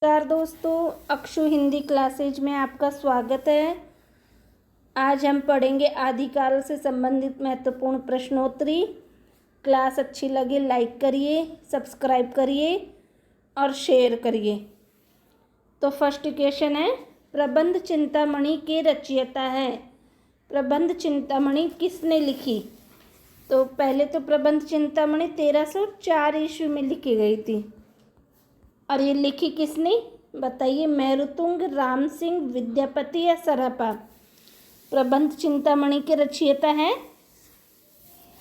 नमस्कार दोस्तों, अक्षु हिंदी क्लासेज में आपका स्वागत है। आज हम पढ़ेंगे आदिकाल से संबंधित महत्वपूर्ण प्रश्नोत्तरी। क्लास अच्छी लगे लाइक करिए, सब्सक्राइब करिए और शेयर करिए। तो फर्स्ट क्वेश्चन है, प्रबंध चिंतामणि के रचयिता है। प्रबंध चिंतामणि किसने लिखी? तो पहले तो प्रबंध चिंतामणि 1304 ईस्वी में लिखी गई थी। और ये लिखी किसने बताइए? मेरुतुंग, राम सिंह, विद्यापति या सरहपा? प्रबंध चिंतामणि के रचयिता हैं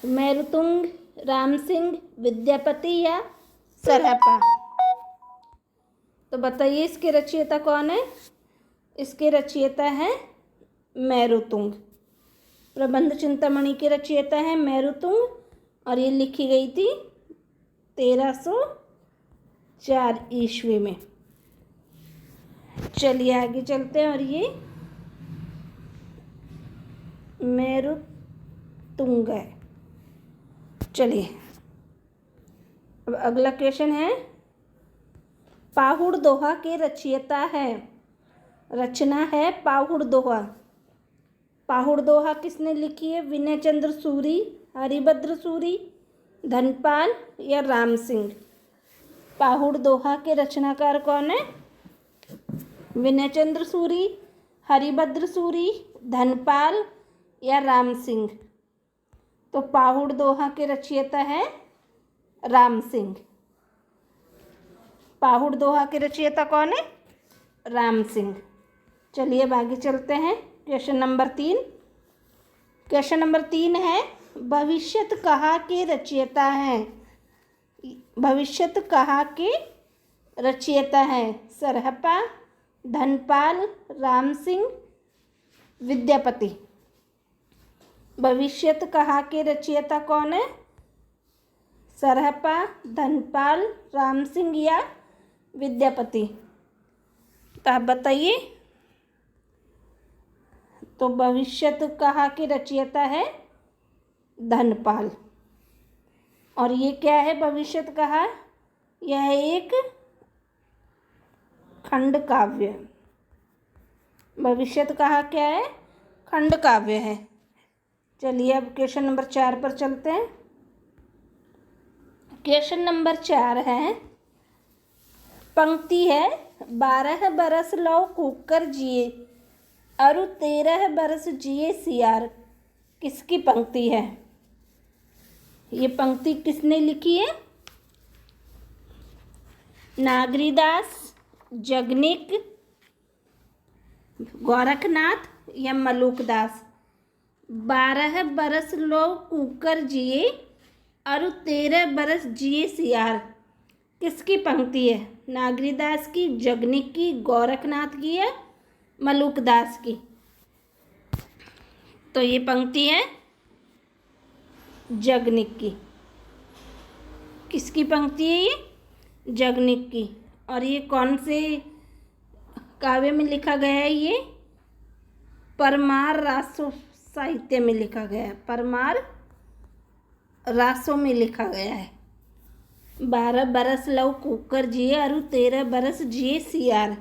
मेरुतुंग, राम सिंह, विद्यापति या सरहपा? तो बताइए इसके रचयिता कौन है? इसके रचयिता हैं मेरुतुंग। प्रबंध चिंतामणि के रचयिता हैं मेरुतुंग और ये लिखी गई थी 1304 ईस्वी में। चलिए आगे चलते हैं। और ये मेरुतुंग है। चलिए अब अगला क्वेश्चन है, पाहुड़ दोहा के रचयिता है। रचना है पाहुड़ दोहा। पाहुड़ दोहा किसने लिखी है? विनय चंद्र सूरी, हरिभद्र सूरी, धनपाल या राम सिंह? पाहुड़ दोहा के रचनाकार कौन है? विनय चंद्र सूरी, हरिभद्र सूरी, धनपाल या राम सिंह? तो पाहुड़ दोहा के रचयिता है राम सिंह। पाहुड़ दोहा के रचयिता कौन है? राम सिंह। चलिए अब आगे चलते हैं। Question number 3। क्वेश्चन नंबर 3 है, भविष्यत कहा के रचयिता हैं। भविष्यत कहा के रचयिता हैं सरहपा, धनपाल, राम सिंह, विद्यापति? भविष्यत कहा के रचयिता कौन है? सरहपा, धनपाल, राम सिंह या विद्यापति? तो आप बताइए। तो भविष्यत कहा के रचयिता है धनपाल। और ये क्या है भविष्यत कहा? यह एक खंड काव्य है। भविष्यत कहा क्या है? खंड काव्य है। चलिए अब क्वेश्चन नंबर 4 पर चलते हैं। क्वेश्चन नंबर 4 है, पंक्ति है, 12 बरस लौ कुकर जिए अरु 13 बरस जिए सियार। किसकी पंक्ति है? ये पंक्ति किसने लिखी है? नागरीदास, जगनिक, गोरखनाथ या मलुकदास? 12 बरस लो कुकर जिए और 13 बरस जिए सियार किसकी पंक्ति है? नागरीदास की, जगनिक की, गोरखनाथ की या मलुकदास की? तो ये पंक्ति है जगनिक की। किसकी पंक्ति है ये? जगनिक की। और ये कौन से काव्य में लिखा गया है? ये परमार रासो साहित्य में लिखा गया है। परमार रासों में लिखा गया है। 12 बरस लव कुकर जिए और 13 बरस जिए सियार।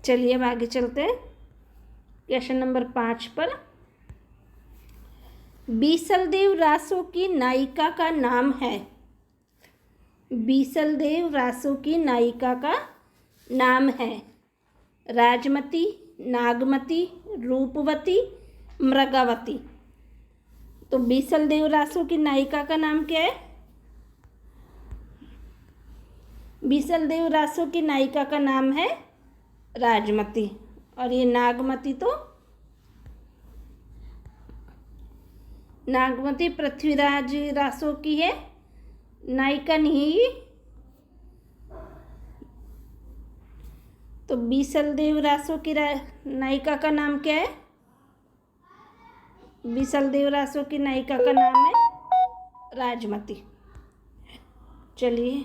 चलिए अब आगे चलते हैं क्वेश्चन नंबर 5 पर। बीसलदेव रासो की नायिका का नाम है। बीसलदेव रासो की नायिका का नाम है राजमती, नागमती, रूपवती, मृगावती? तो बीसलदेव रासो की नायिका का नाम क्या है? बीसलदेव रासो की नायिका का नाम है राजमती। और ये नागमती, तो नागमती पृथ्वीराज रासो की है, नायिका नहीं। तो बीसलदेव रासो की नायिका का नाम क्या है? बीसलदेव रासो की नायिका का नाम है राजमती। चलिए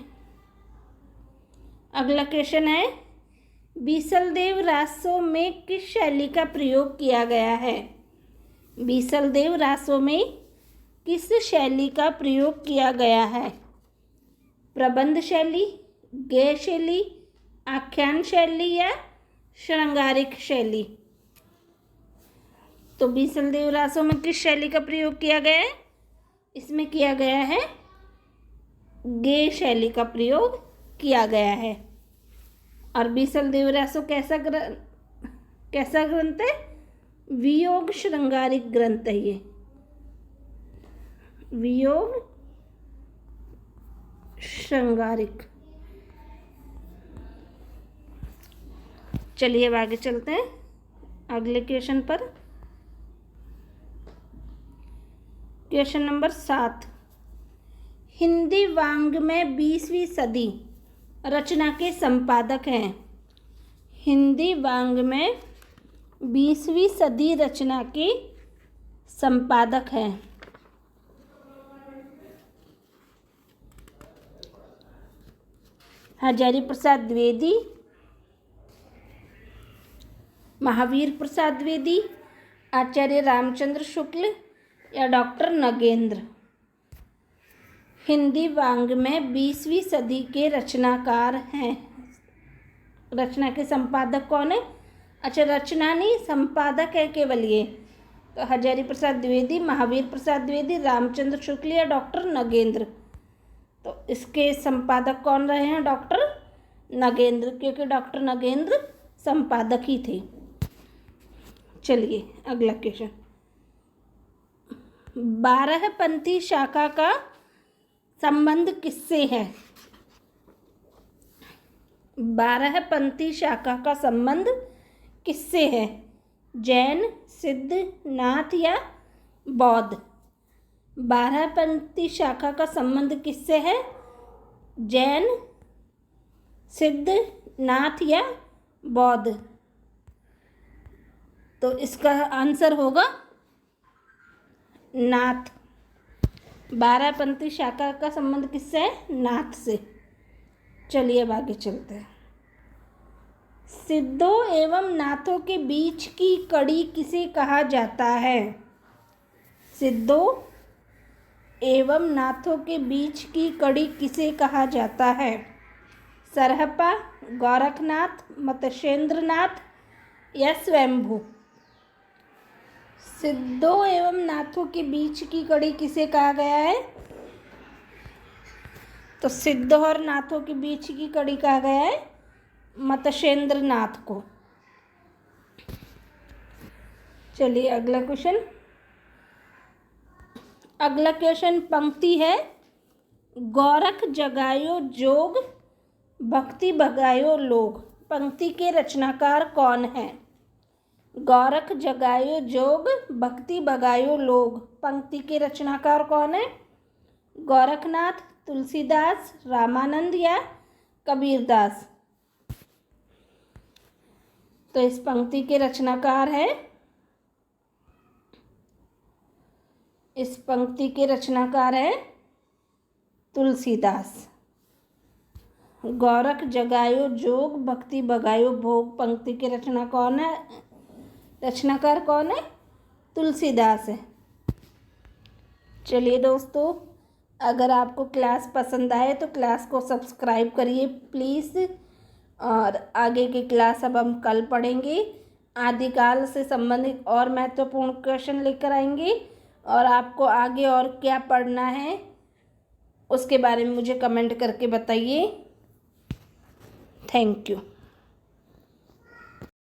अगला क्वेश्चन है, बीसलदेव रासो में किस शैली का प्रयोग किया गया है? बीसलदेव रासो में किस शैली का प्रयोग किया गया है? प्रबंध शैली, गेय शैली, आख्यान शैली या श्रृंगारिक शैली? तो बीसलदेव रासों में किस शैली का प्रयोग किया गया है? इसमें किया गया है गेय शैली का प्रयोग किया गया है। और बीसलदेव रासो कैसा ग्रंथ है? वियोग श्रृंगारिक ग्रंथ है ये, वियोग श्रृंगारिक। चलिए अब आगे चलते हैं अगले क्वेश्चन पर। क्वेश्चन नंबर 7, हिंदी वांग में 20वीं सदी रचना के संपादक हैं। हिंदी वांग में 20वीं सदी रचना के संपादक हैं। हजारी प्रसाद द्विवेदी, महावीर प्रसाद द्विवेदी, आचार्य रामचंद्र शुक्ल या डॉक्टर नगेंद्र? हिंदी वांग में 20वीं सदी के रचनाकार हैं। रचना के संपादक कौन है? अच्छा, रचना नहीं, संपादक है केवल ये। तो हजारी प्रसाद द्विवेदी, महावीर प्रसाद द्विवेदी, रामचंद्र शुक्ल या डॉक्टर नगेंद्र? तो इसके संपादक कौन रहे हैं? डॉक्टर नगेंद्र, क्योंकि डॉक्टर नगेंद्र संपादक ही थे। चलिए अगला क्वेश्चन। 12पंथी शाखा का संबंध किससे है? 12पंथी शाखा का संबंध किससे है? जैन, सिद्ध, नाथ या बौद्ध? 12पंथी शाखा का संबंध किससे है? जैन, सिद्ध, नाथ या बौद्ध? तो इसका आंसर होगा नाथ। 12पंथी शाखा का संबंध किससे है? नाथ से। चलिए अब आगे चलते हैं। सिद्धों एवं नाथों के बीच की कड़ी किसे कहा जाता है? सिद्धों एवं नाथों के बीच की कड़ी किसे कहा जाता है? सरहपा, गोरखनाथ, मत्स्येंद्रनाथ या स्वयंभू? सिद्धों एवं नाथों के बीच की कड़ी किसे कहा गया है? तो सिद्धों और नाथों के बीच की कड़ी कहा गया है मत्स्येंद्रनाथ को। चलिए अगला क्वेश्चन। अगला क्वेश्चन पंक्ति है, गोरख जगायो जोग भक्ति भगायो लोग। पंक्ति के रचनाकार कौन है? गोरख जगायो जोग भक्ति भगायो लोग, पंक्ति के रचनाकार कौन है? गोरखनाथ, तुलसीदास, रामानंद या कबीरदास? तो इस पंक्ति के रचनाकार है, इस पंक्ति के रचनाकार है तुलसीदास। गोरख जगायो जोग भक्ति भगायो भोग, पंक्ति के रचना कौन है? रचनाकार कौन है? तुलसीदास है। चलिए दोस्तों, अगर आपको क्लास पसंद आए तो क्लास को सब्सक्राइब करिए प्लीज़। और आगे की क्लास अब हम कल पढ़ेंगे। आदिकाल से संबंधित और महत्वपूर्ण क्वेश्चन लेकर आएंगे। और आपको आगे और क्या पढ़ना है उसके बारे में मुझे कमेंट करके बताइए। Thank you.